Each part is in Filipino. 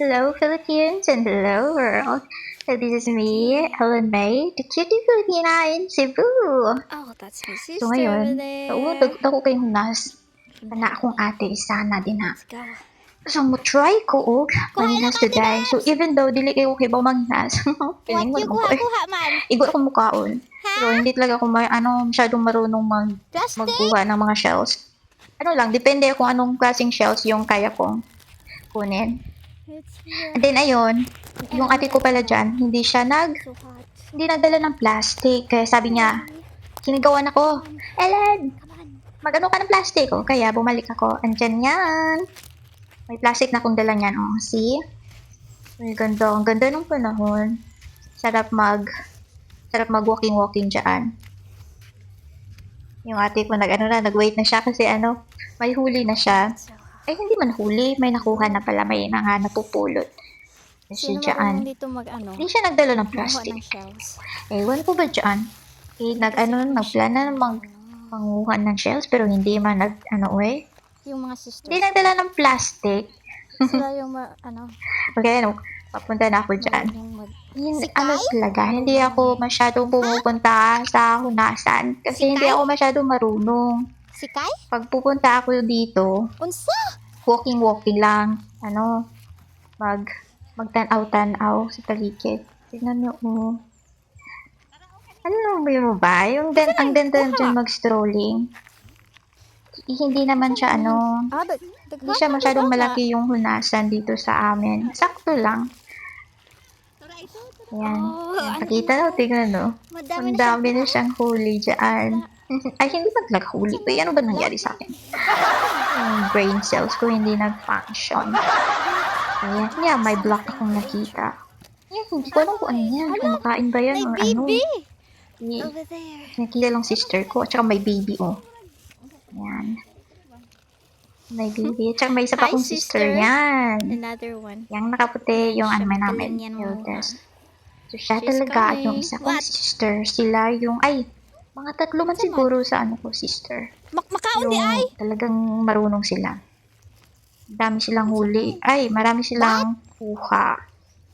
Hello, Philippines, and hello, world. So this is me, Ellen May, the cutie Filipina in Cebu. Oh, that's my sister So over ngayon, there. dako kayong nas, na akong ate, isa na din na. Let's go. So mo try ko og manginas ka, today. Debs! So even though dili kayo kibaw manginas, What feeling mo you naman ko eh. kuha man? Igo ako mukaon. Pero hindi talaga ako masyadong marunong Plastic? magkuha ng mga shells. Ano lang, depende kung anong klaseng shells yung kaya kong kunin. It's here. And then ayun, yung ate ko pala dyan, hindi So hot. nagdala ng plastic. Kaya sabi niya, sinigawan ako, Ellen, Come on. magano ka ng plastic? O, kaya bumalik ako. Andyan yan. May plastic na akong dala niyan. Oh, see? Ay, ganda. Ang ganda nung panahon. Sarap mag-walking-walking dyan. Yung ate ko nag-wait na siya kasi may huli na siya. So hot. Ay, hindi man huli. May nakuha na pala. May napupulot. Kasi Sino dyan. marunong dito Hindi siya nagdala ng Gumawa plastic. ng shells. Ewan ko ba dyan? Eh, nagplana na manguha ng shells pero hindi man Yung mga sisters. Hindi nagdala ng plastic. Sila yung Okay, papunta na ako dyan. Si Talaga, hindi ako masyadong pumupunta sa hunasan kasi Si hindi Kai? ako masyadong marunong. Si Kai? Pag pupunta ako dito, Unsa? walking lang, magtanaw-tanaw sa paligid. Tignan niyo, oh. Ano mo ba? Ang ganda dyan mag-strolling. Hindi naman siya hindi siya masyadong malaki yung hunasan dito sa amin. Sakto lang. Ayan. Nakita daw, tignan no. Ang dami na siyang huli dyan. Ay, hindi ba talaga huli? Uy, ano ba nangyari sa akin? Yung brain cells ko hindi nag-function. Ayan. Yeah, may block akong nakita. Yan, hindi ko alam kung ano yan. Kumakain ba yan or ano? Over there. Nakita lang sister ko. At saka may baby, oh. Ayan. May baby. At saka may isa pa Hi, akong sister. sister. Yan. Another one. Yung nakaputi yung Siya, namin. galing yan mga Eldest. So, siya She's talaga. At coming. yung isa kong What? sister, sila yung, mga tatlo man siguro sa ko, sister. Makaon di ay. Talagang marunong sila. Dami silang huli. Ay, marami silang kuha.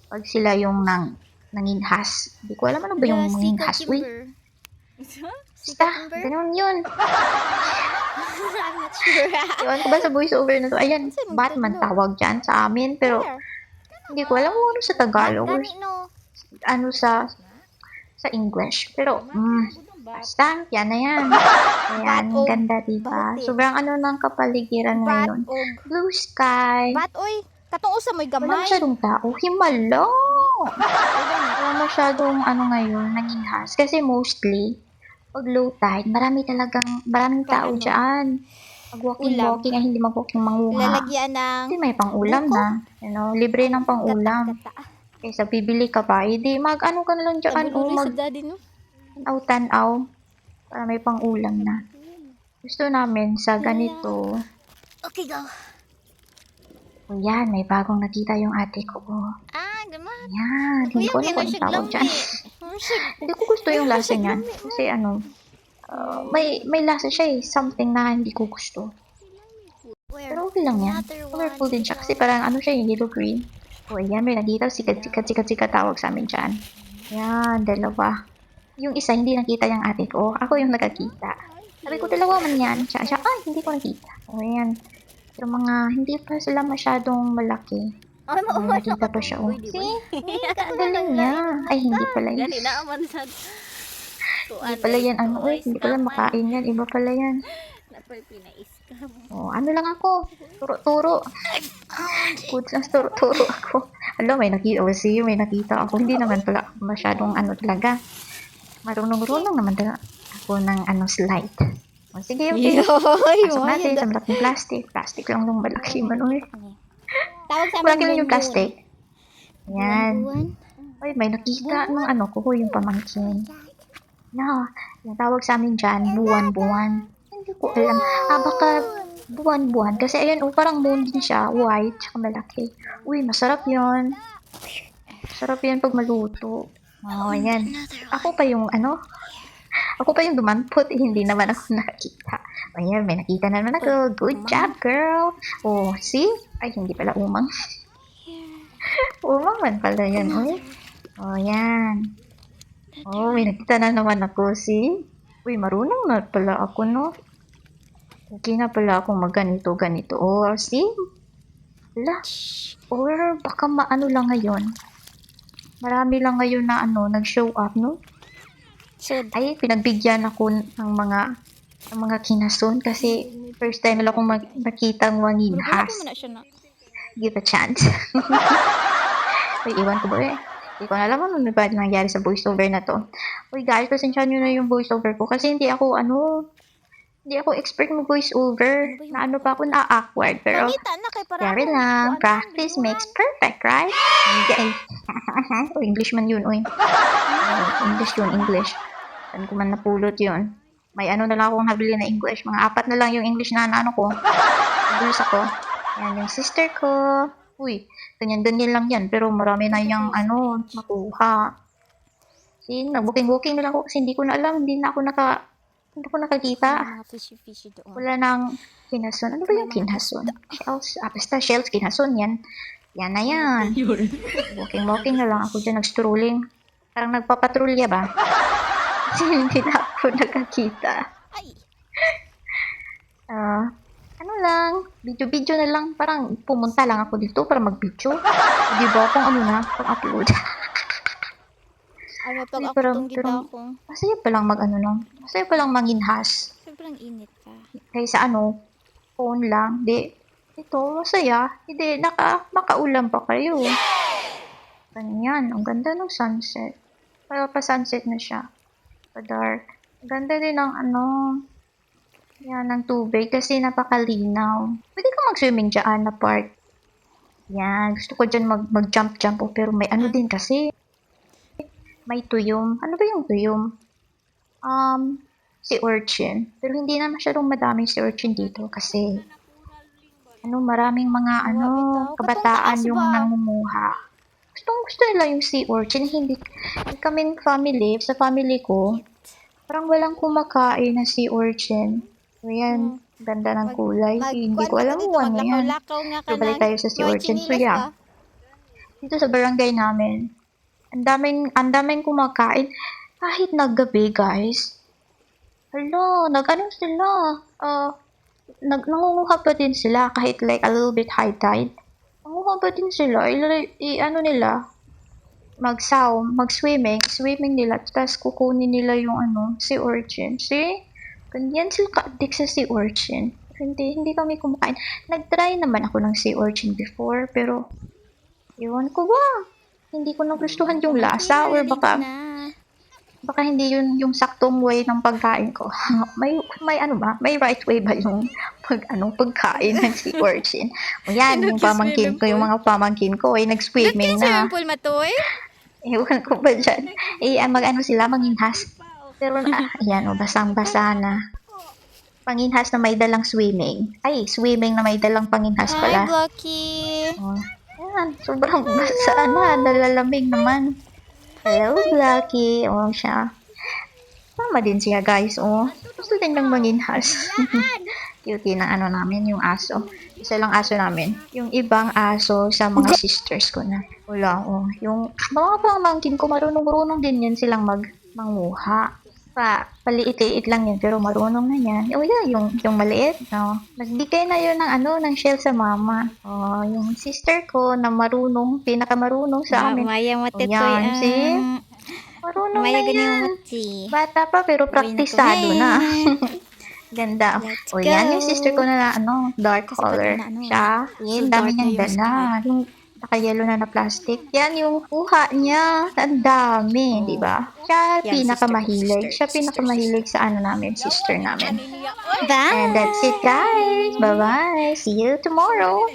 Pag sila yung nanginhas. Hindi ko alam ano ba yung nanginhas. Uy, basta, ganun yun. I'm not sure. Ewan ko ba sa voiceover na to? Ayan, Batman tawag dyan sa amin. Pero, hindi ko alam kung ano sa Tagalog or ano sa English. Pero, basta, yan na yan. Ayan, ang ganda, diba? Sobrang ng kapaligiran ngayon. Blue sky. Oy, katong usa mo'y gamay. Wala masyadong tao. Himala! Wala masyadong ngayon, nanginhas. Kasi mostly, pag low tide, maraming tao dyan. Pag walking, ay hindi mag-walking manguha. Lalagyan ng Kasi may pang-ulam na. Libre ng pang-ulam. Kaysa bibili ka pa, hindi ka na lang dyan. sa daddy no. Tanaw-tanaw. Para may pang-ulam na. Gusto namin sa ganito. Okay, go. O yan, may bagong nakita yung ate ko. Gaman. Yan, hindi ko alam kung anong tawag dyan. Hindi ko gusto yung lasa niyan. Kasi may lasa siya eh. Something na hindi ko gusto. Pero okay lang yan. Colorful din siya. Kasi parang siya yung yellow green. O ayan, may nakita. Sikat tawag sa amin dyan. Yan, dalawa. Yung isa, hindi nakita yung ate ko. Ako yung nakakita. Sabi ko, dalawa man yan. Siya, hindi ko nakita. O ayan. Pero hindi pa sila masyadong malaki. Nakita pa siya. See? Ang galing niya. Ay, hindi pala yan. Hindi pala yan. Hindi pala makain yan. Iba pala yan. Ano lang ako. Turo-turo. Good lang, turo-turo ako. Alam, may nakita. See, may nakita ako. Hindi naman pala masyadong talaga. Marunong-runong naman talaga ako ng slide. Sige, okay. Pasok natin sa malaking plastic. Plastic lang nung malaki man. Tawag sa Malaki lang yung plastic. Ayan. Ay, may nakita ng ko, yung pamangkin. Yung tawag sa amin dyan, buwan-buwan. Hindi ko alam. Baka buwan-buwan. Kasi ayan, parang moon din siya. White, tsaka malaki. Uy, masarap yun. Masarap yan pag maluto. Ayan. Ako pa yung dumampot. Hindi naman ako nakakita. Ayan, may nakita na naman ako. Good job, girl. See? Ay, hindi pala umang. Umaman pala yan, uy. Oh, yan. Oh, may nakita na naman ako, see? Uy, marunong na pala ako, no? Okay na pala akong ganito. Oh, see? Wala. Or baka maano lang ngayon. Marami lang ngayon na nag-show up, no? Should. Ay, pinagbigyan ako ng mga kinason kasi first time lang akong nakitang Wala manginhas. mo na siya na. Give a chance. Uy, iwan ko ba eh. Hindi ko na alam ano ba nangyari sa voiceover na to. Uy guys, pasensya nyo na yung voiceover ko kasi hindi ako expert mo voiceover. Na pa ako na-awkward. Pero, Nakita na kay para yari ako. lang. Kuan Practice lang, makes perfect, right? Okay. Oh, English man yun, uy. English yun, English. Saan ko man napulot yun. May na lang akong nabili na English. Mga 4 na lang yung English na ko. English ako. Yan, yung sister ko. Uy, ganyan-ganyan lang yan. Pero marami na yung makuha. See, nag-booking na lang ako kasi hindi ko na alam. Hindi ko nakakita. Mga fishy doon. Wala nang kinason. Ano ba yung kinason? Shells. Basta shells, kinason yan. Yan na yan. Walking na lang ako dyan, nag-strolling. Parang nagpapatrolya ba? Kasi hindi na ako nakakita. Ay! Ano lang, video na lang. Parang pumunta lang ako dito para mag-video. Di ba kung pang-upload. Ano pag ako Pero- itong gita ko. Masaya pa lang masaya pa lang manginhas. Sobrang init ka. Kaysa phone lang. Ito, masaya. Hindi, makaulam pa kayo. Ganyan, ang ganda ng sunset. Para pa sunset na siya. Pa-dark. Ang ganda din ng yan, ng tubig kasi napakalinaw. Pwede ka mag-swimming dyan na part. Yan, gusto ko dyan mag-jump pero may din kasi. May tuyom. Ano ba yung tuyom? Si urchin. Pero hindi na masyadong madaming si urchin dito kasi maraming mga kabataan yung nangunguha. Gusto nila yung sea urchin. Hindi kaming family, sa family ko, parang walang kumakain na sea urchin. So yan, ganda ng kulay. Hindi ko alam kung ano yan. Maglakaw nga ka So, balik tayo sa sea urchin. So, chinilas yeah. Dito sa barangay namin, ang daming kumakain. Kahit naggabi, guys. Hala, sila. Nangunguha pa din sila kahit like a little bit high tide. Nangunguha pa din sila. Nila, swimming nila, tapos kukunin nila yung sea urchin. See? Ganyan sila ka-addict sa sea urchin. Hindi kami kumakain. Nag-try naman ako ng sea urchin before, pero iwan ko ba? Hindi ko nagustuhan yung lasa or baka hindi yun yung saktong way ng pagkain ko. may right way ba yung pagkain ng sea urchin? O yan, yung mga pamangkin ko ay nag-swimming na. Swimming pool matoy? Ewan ko ba dyan. Sila, manginhas. Pero, basang-basa na. Panginhas na may dalang swimming. Ay, swimming na may dalang panginhas Hi, pala. Blocky! Oh, yan, sobrang basa na. Nalalamig naman. Hello, Blacky. Oh, siya. Tama din siya, guys. Oh, gusto din ng manginhas. Cutie na namin, yung aso. Isa lang aso namin. Yung ibang aso sa mga sisters ko na. Wala, yung mga pamangkin ko, marunong din yan silang manguha. Paliit-liit lang yan, pero marunong na yan. Oh, yeah, yung maliit, no? Nagbigay na yun ng shell sa mama. Oh, yung sister ko na pinakamarunong sa amin. Maya matitoy yan, see? Marunong Maya na ganyan yan. mati. Bata pa, pero praktisado na. Ganda. Let's O yan, yung go. sister ko na dark Kasi color. pag Siya, so dami dark na niyang yung dala. sky. Yung naka-yellow na plastic. Yan yung kuha niya. Ang dami, di ba? Siya Yan, pinakamahilig. sister, Siya pinakamahilig sa namin, sister namin. Bye! And that's it, guys. Bye-bye. See you tomorrow.